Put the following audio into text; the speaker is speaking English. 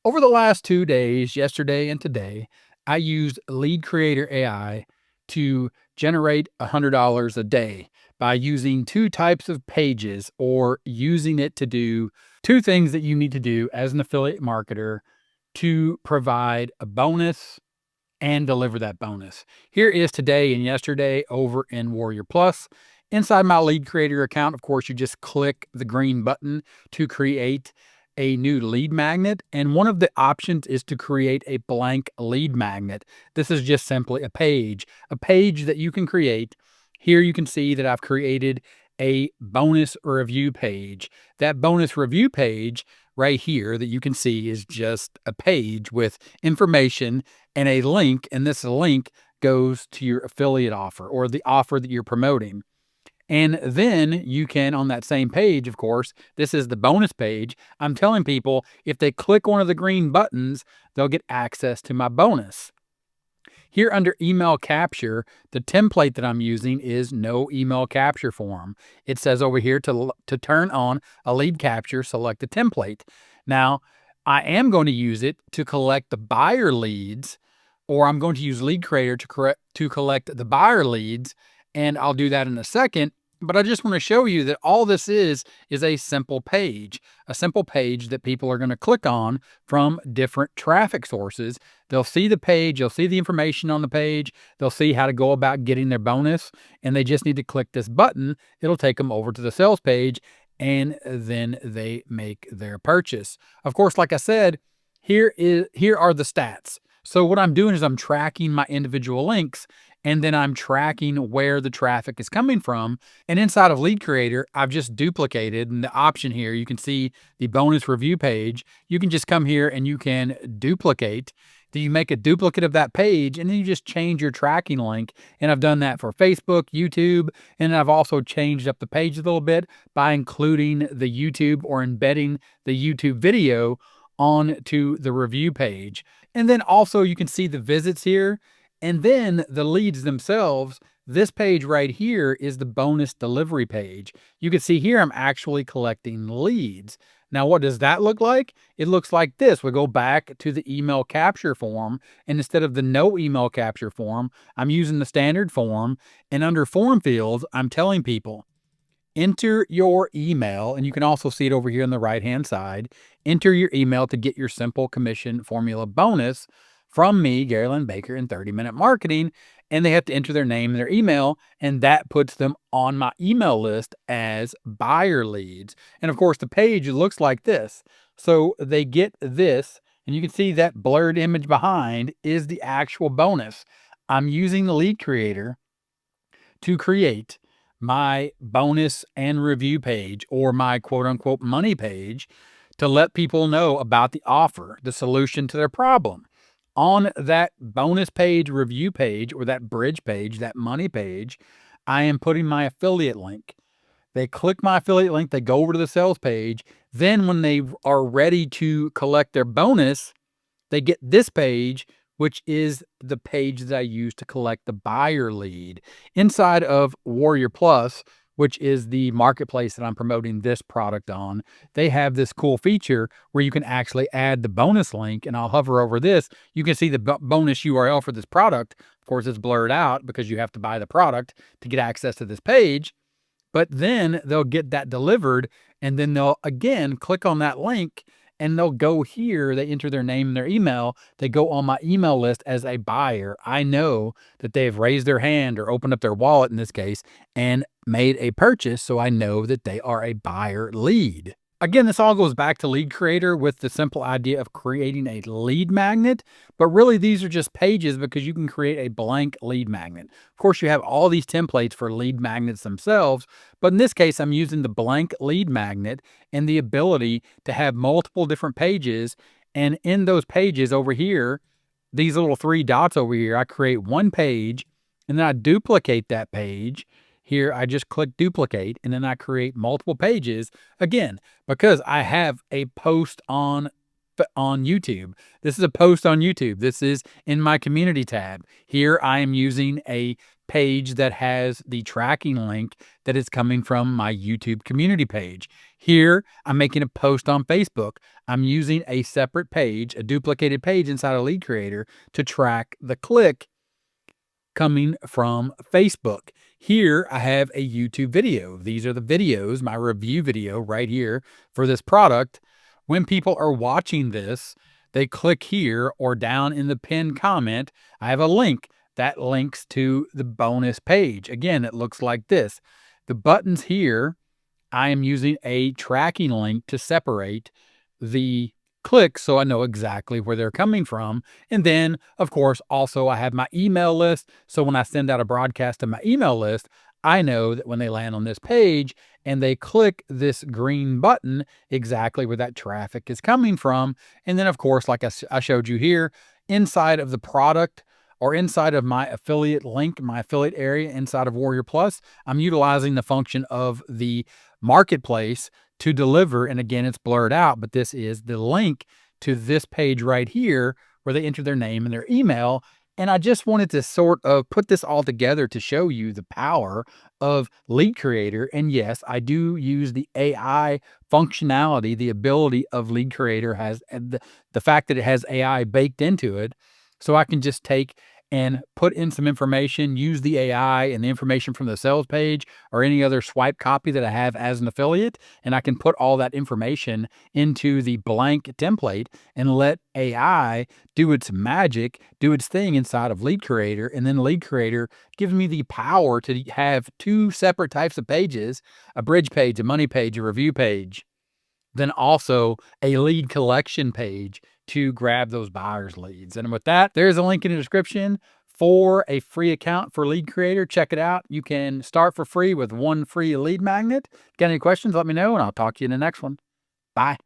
Over the last 2 days, yesterday and today, I used LeadCreator AI to generate $100 a day by using 2 types of pages or using it to do 2 things that you need to do as an affiliate marketer to provide a bonus and deliver that bonus. Here is today and yesterday over in Warrior Plus. Inside my LeadCreator account, of course, you just click the green button to create a new lead magnet. And one of the options is to create a blank lead magnet. This is just simply a page that you can create. Here you can see that I've created a bonus review page. That bonus review page right here that you can see is just a page with information and a link, and this link goes to your affiliate offer or the offer that you're promoting. And then you can, on that same page, of course, this is the bonus page. I'm telling people if they click one of the green buttons, they'll get access to my bonus. Here under email capture, the template that I'm using is no email capture form. It says over here to turn on a lead capture, select the template. Now, I am going to use it to collect the buyer leads, or I'm going to use LeadCreator to collect the buyer leads, and I'll do that in a second. But I just want to show you that all this is a simple page that people are going to click on from different traffic sources. They'll see the page, they'll see the information on the page, they'll see how to go about getting their bonus, and they just need to click this button. It'll take them over to the sales page, and then they make their purchase. Of course, like I said, here are the stats. So what I'm doing is I'm tracking my individual links, and then I'm tracking where the traffic is coming from. And inside of LeadCreator, I've just duplicated, and the option here, you can see the bonus review page. You can just come here and you can duplicate. Then you make a duplicate of that page, and then you just change your tracking link. And I've done that for Facebook, YouTube, and I've also changed up the page a little bit by including the YouTube or embedding the YouTube video onto the review page. And then also you can see the visits here. And then the leads themselves, this page right here is the bonus delivery page. You can see here I'm actually collecting leads. Now, what does that look like? It looks like this. We go back to the email capture form, and instead of the no email capture form, I'm using the standard form. And under form fields, I'm telling people, enter your email, and you can also see it over here on the right-hand side. Enter your email to get your simple commission formula bonus from me, Gary Lynn Baker, in 30-Minute Marketing, and they have to enter their name and their email, and that puts them on my email list as buyer leads. And of course, the page looks like this. So they get this, and you can see that blurred image behind is the actual bonus. I'm using the LeadCreator to create my bonus and review page, or my quote unquote money page, to let people know about the offer, the solution to their problem. On that bonus page, review page, or that bridge page, that money page, I am putting my affiliate link. They click my affiliate link, they go over to the sales page. Then when they are ready to collect their bonus, they get this page, which is the page that I use to collect the buyer lead. Inside of Warrior Plus, which is the marketplace that I'm promoting this product on, they have this cool feature where you can actually add the bonus link, and I'll hover over this. You can see the bonus URL for this product. Of course, it's blurred out because you have to buy the product to get access to this page, but then they'll get that delivered, and then they'll again click on that link, and they'll go here, they enter their name and their email, they go on my email list as a buyer. I know that they've raised their hand or opened up their wallet in this case and made a purchase, so I know that they are a buyer lead. Again, this all goes back to LeadCreator with the simple idea of creating a lead magnet, but really these are just pages because you can create a blank lead magnet. Of course, you have all these templates for lead magnets themselves, but in this case, I'm using the blank lead magnet and the ability to have multiple different pages. And in those pages over here, these little 3 dots over here, I create one page, and then I duplicate that page. Here, I just click duplicate, and then I create multiple pages, again, because I have a post on YouTube. This is a post on YouTube. This is in my community tab. Here, I am using a page that has the tracking link that is coming from my YouTube community page. Here, I'm making a post on Facebook. I'm using a separate page, a duplicated page inside of LeadCreator to track the click coming from Facebook. Here, I have a YouTube video. These are the videos, my review video right here for this product. When people are watching this, they click here or down in the pinned comment. I have a link that links to the bonus page. Again, it looks like this. The buttons here, I am using a tracking link to separate the clicks so I know exactly where they're coming from. And then, of course, also I have my email list. So when I send out a broadcast to my email list, I know that when they land on this page and they click this green button, exactly where that traffic is coming from. And then, of course, like I showed you here, inside of the product or inside of my affiliate link, my affiliate area inside of Warrior Plus, I'm utilizing the function of the marketplace to deliver. And again, it's blurred out, but this is the link to this page right here where they enter their name and their email. And I just wanted to sort of put this all together to show you the power of LeadCreator. And yes, I do use the AI functionality, the ability of LeadCreator has, and the fact that it has AI baked into it. So I can just take and put in some information, use the AI and the information from the sales page or any other swipe copy that I have as an affiliate, and I can put all that information into the blank template and let AI do its magic, do its thing inside of LeadCreator. And then LeadCreator gives me the power to have two separate types of pages, a bridge page, a money page, a review page, then also a lead collection page to grab those buyers leads. And with that, there's a link in the description for a free account for LeadCreator. Check it out. You can start for free with one free lead magnet. Got any questions? Let me know and I'll talk to you in the next one. Bye.